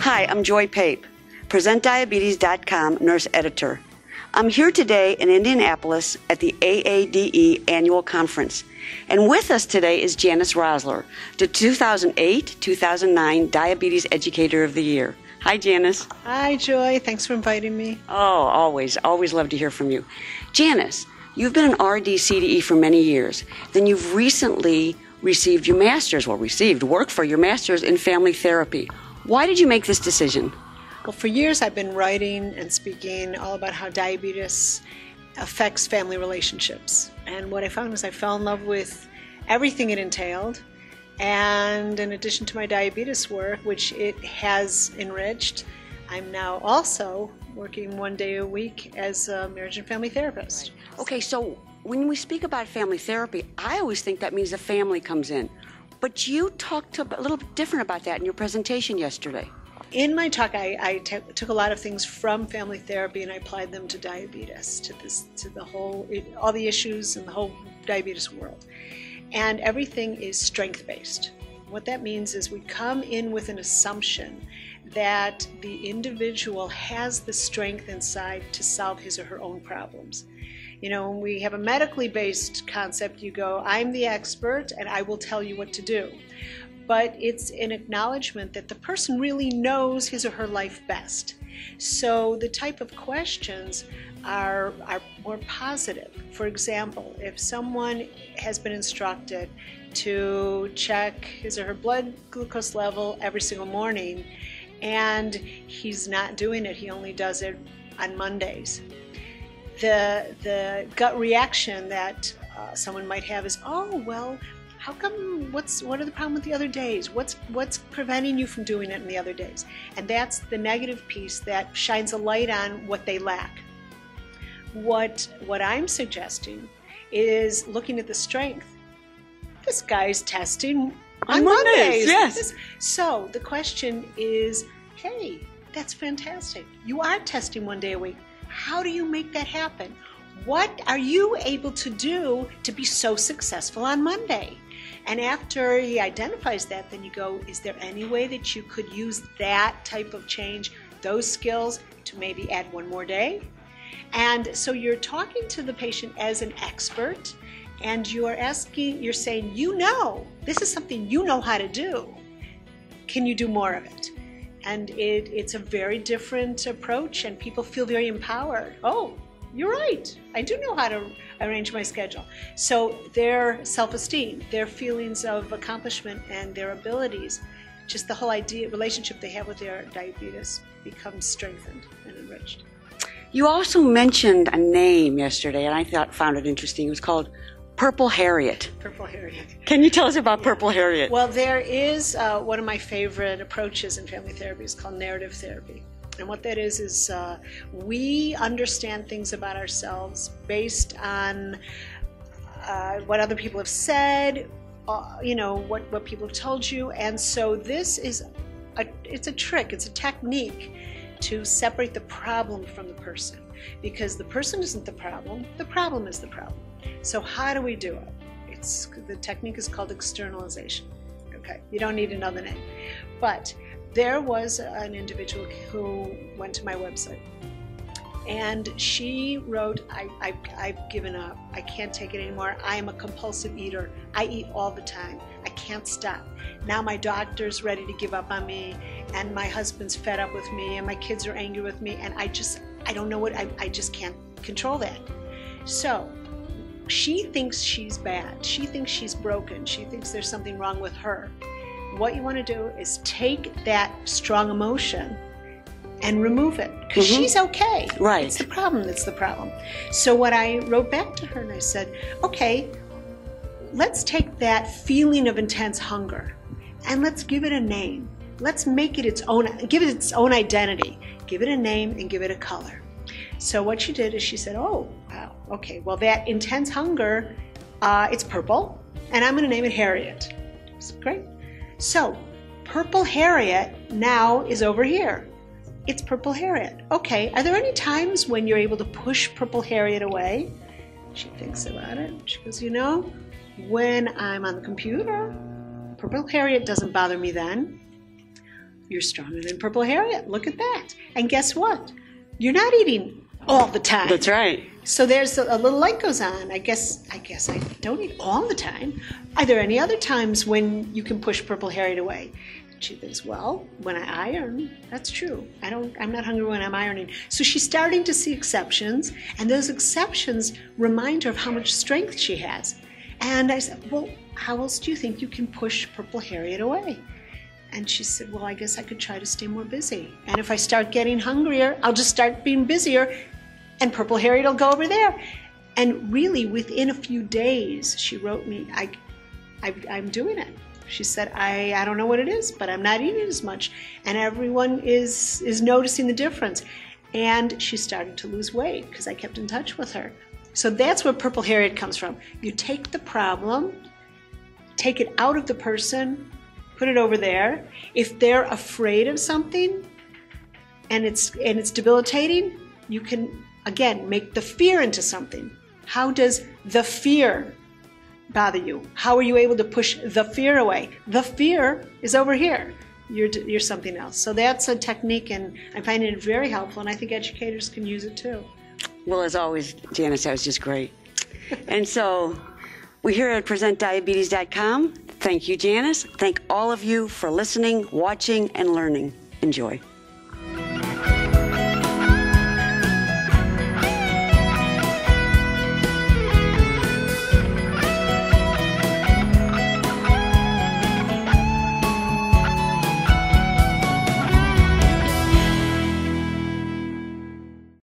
Hi, I'm Joy Pape, PresentDiabetes.com nurse editor. I'm here today in Indianapolis at the AADE annual conference. And with us today is Janice Rosler, the 2008-2009 Diabetes Educator of the Year. Hi, Janice. Hi, Joy. Thanks for inviting me. Oh, always love to hear from you. Janice, you've been an RD CDE for many years. Then you've recently received your master's, work for your master's in family therapy. Why did you make this decision? Well, for years I've been writing and speaking all about how diabetes affects family relationships. And what I found is I fell in love with everything it entailed. And in addition to my diabetes work, which it has enriched, I'm now also working 1 day a week as a marriage and family therapist. Right. Okay, so when we speak about family therapy, I always think that means the family comes in. But you talked a little bit different about that in your presentation yesterday. In my talk, I took a lot of things from family therapy and I applied them to diabetes, to the whole, all the issues in the whole diabetes world. And everything is strength-based. What that means is we come in with an assumption that the individual has the strength inside to solve his or her own problems. You know, when we have a medically based concept, you go, I'm the expert and I will tell you what to do. But it's an acknowledgement that the person really knows his or her life best. So the type of questions are more positive. For example, if someone has been instructed to check his or her blood glucose level every single morning and he's not doing it, he only does it on Mondays. The gut reaction that someone might have is, oh, well, how come, what are the problem with the other days? What's preventing you from doing it in the other days? And that's the negative piece that shines a light on what they lack. What I'm suggesting is looking at the strength. This guy's testing on Mondays. Yes. So the question is, hey, that's fantastic. You are testing 1 day a week. How do you make that happen? What are you able to do to be so successful on Monday? And after he identifies that, then you go, is there any way that you could use that type of change, those skills, to maybe add 1 more day? And so you're talking to the patient as an expert, and you are asking, you're saying, you know, this is something you know how to do. Can you do more of it? And it's a very different approach, and people feel very empowered. Oh, you're right. I do know how to arrange my schedule. So their self-esteem, their feelings of accomplishment, and their abilities, just the whole relationship they have with their diabetes becomes strengthened and enriched. You also mentioned a name yesterday, and I found it interesting. It was called Purple Harriet. Purple Harriet. Can you tell us about Purple Harriet? Well, there is one of my favorite approaches in family therapy is called narrative therapy. And what that is we understand things about ourselves based on what other people have said, you know, what people have told you. And so this is it's a trick, it's a technique to separate the problem from the person. Because the person isn't the problem is the problem. So how do we do it? The technique is called externalization. Okay, you don't need another name. But there was an individual who went to my website and she wrote, I've given up. I can't take it anymore. I am a compulsive eater. I eat all the time. I can't stop. Now my doctor's ready to give up on me, and my husband's fed up with me, and my kids are angry with me, and I don't know I just can't control that. So she thinks she's bad. She thinks she's broken. She thinks there's something wrong with her. What you want to do is take that strong emotion and remove it, because she's okay. Right. It's the problem that's the problem. So what I wrote back to her and I said, okay, let's take that feeling of intense hunger and let's give it a name. Let's make it give it its own identity. Give it a name and give it a color. So what she did is she said, oh, wow, okay, well that intense hunger, it's purple, and I'm gonna name it Harriet. It's great. So Purple Harriet now is over here. It's Purple Harriet. Okay, are there any times when you're able to push Purple Harriet away? She thinks about it. She goes, you know, when I'm on the computer, Purple Harriet doesn't bother me then. You're stronger than Purple Harriet. Look at that. And guess what? You're not eating all the time. That's right. So there's a little light goes on. I guess I don't eat all the time. Are there any other times when you can push Purple Harriet away? She thinks, well, when I iron, that's true. I'm not hungry when I'm ironing. So she's starting to see exceptions, and those exceptions remind her of how much strength she has. And I said, well, how else do you think you can push Purple Harriet away? And she said, well, I guess I could try to stay more busy. And if I start getting hungrier, I'll just start being busier, and Purple Harriet will go over there. And really, within a few days, she wrote me, I'm doing it. She said, I don't know what it is, but I'm not eating as much. And everyone is noticing the difference. And she started to lose weight because I kept in touch with her. So that's where Purple Harriet comes from. You take the problem, take it out of the person, put it over there. If they're afraid of something and it's debilitating, you can, again, make the fear into something. How does the fear bother you? How are you able to push the fear away? The fear is over here. You're something else. So that's a technique, and I find it very helpful, and I think educators can use it too. Well, as always, Janice, that was just great. And so we're here at PresentDiabetes.com. Thank you, Janice. Thank all of you for listening, watching, and learning. Enjoy.